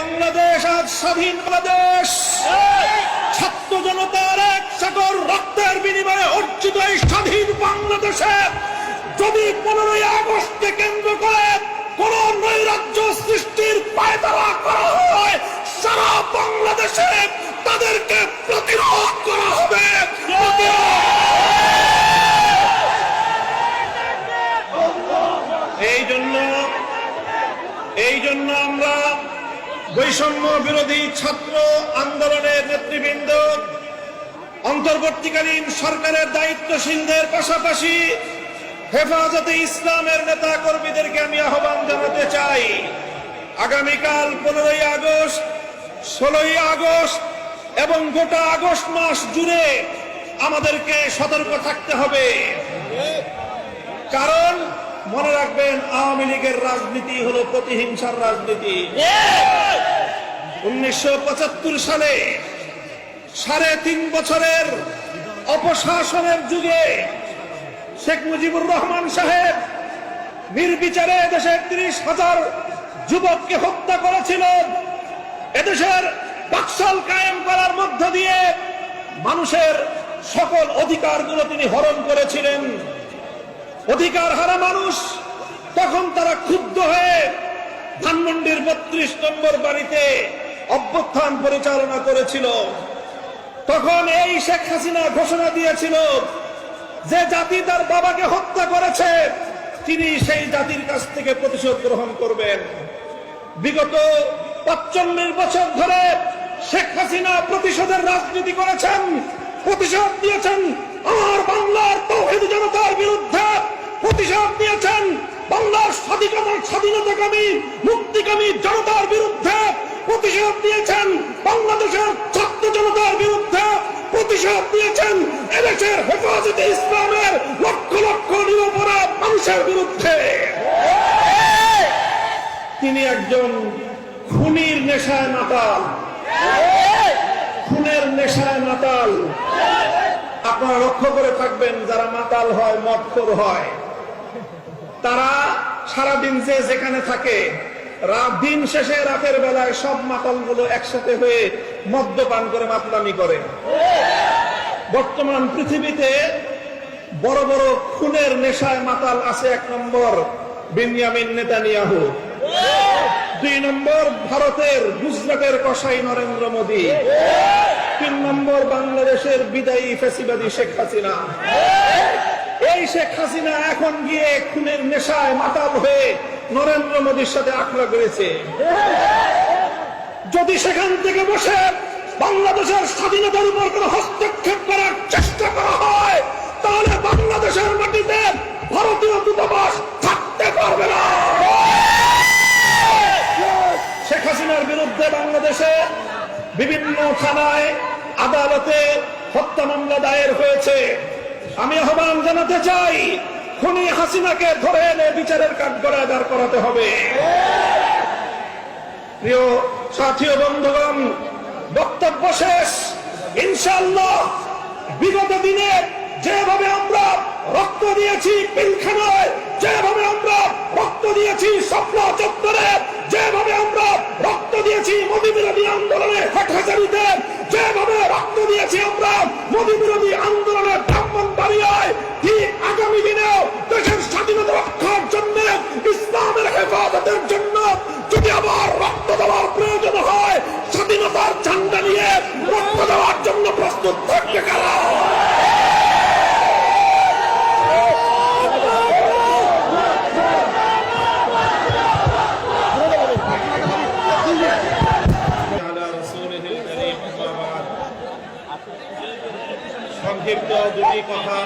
বাংলাদেশ আজ স্বাধীন বাংলাদেশ। ছাত্র জনতার এক সাগর রক্তের বিনিময়ে অর্জিত এই স্বাধীন বাংলাদেশে যদি 15ই আগস্টকে কেন্দ্র করে কোন নৈরাজ্য সৃষ্টির পায়তারা করা হয়, সারা বাংলাদেশে তাদেরকে প্রতিরোধ করা হবে। এই জন্য আমরা বৈষম্য বিরোধী ছাত্র আন্দোলনের নেতৃবৃন্দ, অন্তর্বর্তীকালীন সরকারের দায়িত্বশীলদের পাশাপাশি হেফাজতে ইসলামের নেতা কর্মীদেরকে আমি আহ্বান জানাতে চাই, আগামীকাল 15ই আগস্ট, 16ই আগস্ট এবং গোটা আগস্ট মাস জুড়ে আমাদেরকে সতর্ক থাকতে হবে। কারণ মনে রাখবেন, আওয়ামী লীগের রাজনীতি হলো প্রতিহিংসার রাজনীতি। 1975 সালে 3.5 বছরের অপশাসনের যুগে শেখ মুজিবুর রহমান সাহেব নির্বিচারে দেশের 30,000 যুবককে হত্যা করেছিল। এদেশের বাকশাল কায়েম করার মধ্য দিয়ে মানুষের সকল অধিকারগুলো তিনি হরণ করেছিলেন। অধিকার হারা মানুষ তখন তারা ক্ষুব্ধ হয়ে ধানমন্ডির 32 নম্বর বাড়িতে অভ্যুত্থান পরিচালনা করেছিল। তখন এই শেখ হাসিনা ঘোষণা দিয়েছিল যে জাতি তার বাবাকে হত্যা করেছে তিনি সেই জাতির কাছ থেকে প্রতিশোধ গ্রহণ করবেন। বিগত 45 বছর ধরে শেখ হাসিনা প্রতিশোধের রাজনীতি করেছেন, প্রতিশোধ দিয়েছেন আমার বাংলার তৌহিদ জনতার বিরুদ্ধে, প্রতিশোধ দিয়েছেন বাংলার স্বাধীনতাকামী মুক্তিকামী জনতার বিরুদ্ধে, প্রতিশোধ দিয়েছেন বাংলাদেশের ছাত্র জনতার বিরুদ্ধে, প্রতিশোধ দিয়েছেন এদেশের হেফাজতে ইসলামের লক্ষ লক্ষ নিরপরাধ মানুষের বিরুদ্ধে। তিনি একজন খুনির নেশায় মাতাল, খুনের নেশায় মাতাল। আপনারা লক্ষ্য করে থাকবেন, যারা মাতাল হয়, মদখোর হয়, তারা সারাদিন যে যেখানে থাকে, দিন শেষে রাতের বেলায় সব মাতালগুলো একসাথে হয়ে মদ্যপান করে মাতলামি করে। বর্তমান পৃথিবীতে বড় বড় খুনের নেশায় মাতাল আছে। 1 নম্বর বেনিয়ামিন নেতানিয়াহু, 2 নম্বর ভারতের গুজরাটের কসাই নরেন্দ্র মোদী, 3 নম্বর বাংলাদেশের বিদায়ী ফ্যাসিবাদী শেখ হাসিনা। এই শেখ হাসিনা এখন গিয়ে খুনের নেশায় মাতাল হয়ে নরেন্দ্র মোদীর সাথে আখড়া করেছে। যদি সেখান থেকে বসে বাংলাদেশের স্বাধীনতার উপর কোন হস্তক্ষেপ করার চেষ্টা করা হয়, তাহলে বাংলাদেশের মাটিতে ভারতীয় দূতাবাস থাকতে পারবে না। শেখ হাসিনার বিরুদ্ধে বাংলাদেশে বিভিন্ন থানায়, আদালতে হত্যা মামলা দায়ের হয়েছে। আমি আহ্বান জানাতে চাই, খুনি হাসিনাকে ধরে এনে বিচারের কাঠগড়ায় দাঁড় করাতে হবে। প্রিয় সাথী ও বন্ধুগণ, বক্তব্য শেষ। ইনশাআল্লাহ বিগত দিনে যেভাবে আমরা রক্ত দিয়েছি পিলখানায়, যেভাবে আমরা রক্ত দিয়েছি স্বপ্ন চত্বরে, যেভাবে আমরা রক্ত দিয়েছি মোদী বিরোধী আন্দোলনে হাটহাজারীতে, যেভাবে রক্ত দিয়েছি আমরা মোদী বিরোধী আন্দোলনে ব্রাহ্মণবাড়িয়ায়, ঠিক আগামী দিনেও দেশের স্বাধীনতা রক্ষার জন্য, ইসলামের হেফাজতের জন্য যদি আবার রক্ত দেওয়ার প্রয়োজন হয়, স্বাধীনতার ঝান্ডা নিয়ে রক্ত দেওয়ার জন্য প্রস্তুত থাকবে কারা? সংক্ষিপ্ত দুটি কথা।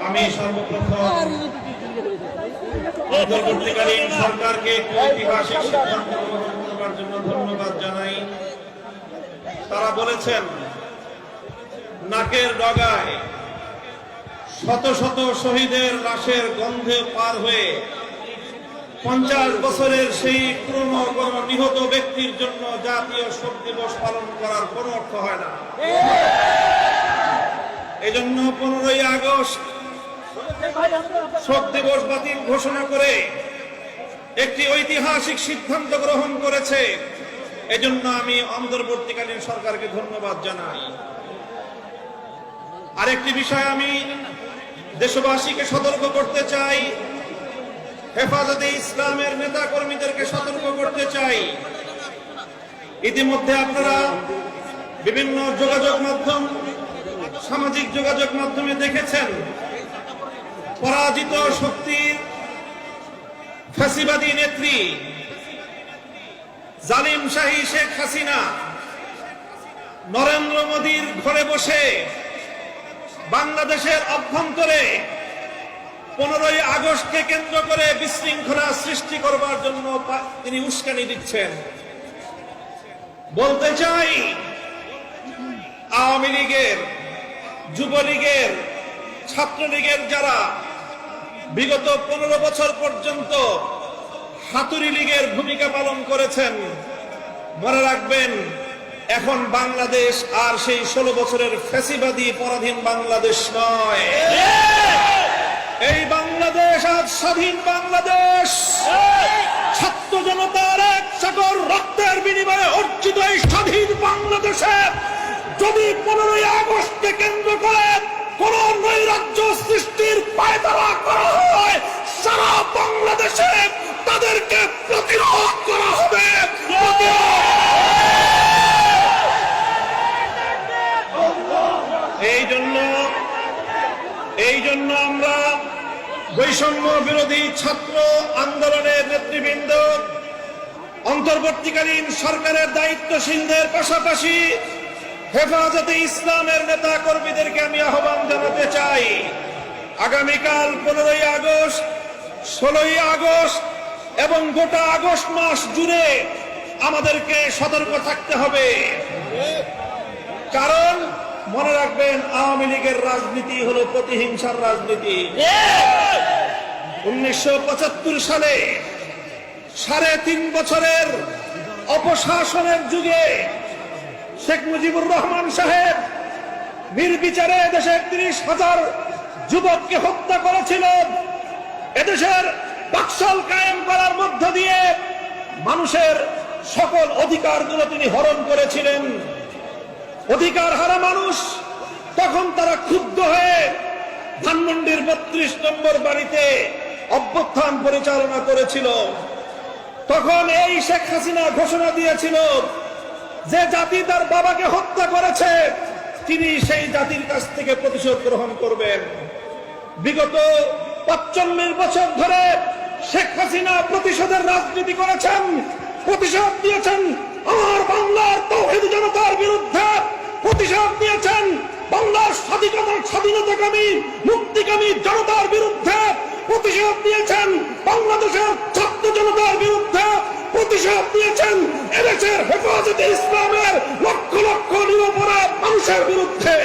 আমি সর্বপ্রথম অন্তর্বর্তীকালীন সরকারকে ঐতিহাসিক সিদ্ধান্ত গ্রহণ করার জন্য ধন্যবাদ জানাই। তারা বলেছেন নাকের ডগায় শত শত শহীদের লাশের গন্ধে পার হয়ে 50 বছরের সেই পুরনো কোন নিহত ব্যক্তির জন্য জাতীয় শোক দিবস পালন করার কোন অর্থ হয় না। এজন্য 15ই আগস্ট শোক দিবস বাতিল ঘোষণা করে একটি ঐতিহাসিক সিদ্ধান্ত গ্রহণ করেছে। এজন্য আমি অন্তর্বর্তীকালীন সরকারকে ধন্যবাদ জানাই। আরেকটি বিষয় আমি দেশবাসীকে সতর্ক করতে চাই, হেফাজতে ইসলামের নেতা কর্মীদেরকে সতর্ক করতে চাই। ইতিমধ্যে আপনারা বিভিন্ন যোগাযোগ মাধ্যম, সামাজিক যোগাযোগ মাধ্যমে দেখেছেন পরাজিত শক্তির ফ্যাসিবাদী নেত্রী জালিম শাহী শেখ হাসিনা নরেন্দ্র মোদীর ঘরে বসে বাংলাদেশের অভ্যন্তরে 15ই আগস্টকে কেন্দ্র করে বিশৃঙ্খলা সৃষ্টি করবার জন্য তিনি উস্কানি দিচ্ছেন। বলতে চাই, আওয়ামী লীগের, যুবলীগের, ছাত্রলীগের যারা বিগত 15 বছর পর্যন্ত হাতুড়ি লীগের ভূমিকা পালন করেছেন, মনে রাখবেন এখন বাংলাদেশ আর সেই 16 বছরের ফ্যাসিবাদী পরাধীন বাংলাদেশ নয়। এই বাংলাদেশ আজ স্বাধীন বাংলাদেশ। ছাত্র জনতার এক সাগর রক্তের বিনিময়ে অর্জিত এই স্বাধীন বাংলাদেশে যদি 15ই আগস্টকে কেন্দ্র করে কোন নৈরাজ্য সৃষ্টির পায়তারা করা হয়, সারা বাংলাদেশে তাদেরকে প্রতিরোধ করা হবে। এই জন্য আমরা বৈষম্য বিরোধী ছাত্র আন্দোলনের নেতৃবৃন্দ, অন্তর্বর্তীকালীন সরকারের দায়িত্বশীলদের পাশাপাশি হেফাজতে ইসলামের নেতা কর্মীদেরকে আমি আহ্বান জানাতে চাই, আগামীকাল 15ই আগস্ট, 16ই আগস্ট এবং গোটা আগস্ট মাস জুড়ে আমাদেরকে সতর্ক থাকতে হবে। কারণ মনে রাখবেন, আওয়ামী লীগের রাজনীতি হলো প্রতিহিংসার রাজনীতি। 1975 সালে 3.5 বছরের অপশাসনের যুগে শেখ মুজিবুর রহমান সাহেব নির্বিচারে দেশে 30,000 যুবককে হত্যা করেছিলেন। এদেশের বাকশাল কায়েম করার মধ্য দিয়ে মানুষের সকল অধিকারগুলো তিনি হরণ করেছিলেন। অধিকার হারা মানুষ তখন তারা ক্ষুব্ধ হয়ে ধানমন্ডির 32 নম্বর বাড়িতে অভ্যুত্থান পরিচালনা করেছিল। তখন এই শেখ হাসিনা ঘোষণা দিয়েছিল যে জাতি তার বাবাকে হত্যা করেছে তিনি সেই জাতির কাছ থেকে প্রতিশোধ গ্রহণ করবেন। বিগত 45 বছর ধরে শেখ হাসিনা প্রতিশোধের রাজনীতি করেছেন, প্রতিশোধ দিয়েছেন আমার বাংলার তাওহীদ জনতার বিরুদ্ধে, প্রতিশোধ দিয়েছেন বাংলার স্বাধীনতাকামী মুক্তিকামী জনতার বিরুদ্ধে, প্রতিশোধ দিয়েছেন বাংলাদেশের ছাত্র জনতার বিরুদ্ধে, প্রতিশোধ দিয়েছেন এদেশের হেফাজতে ইসলামের লক্ষ লক্ষ নিরপরাধ মানুষের বিরুদ্ধে।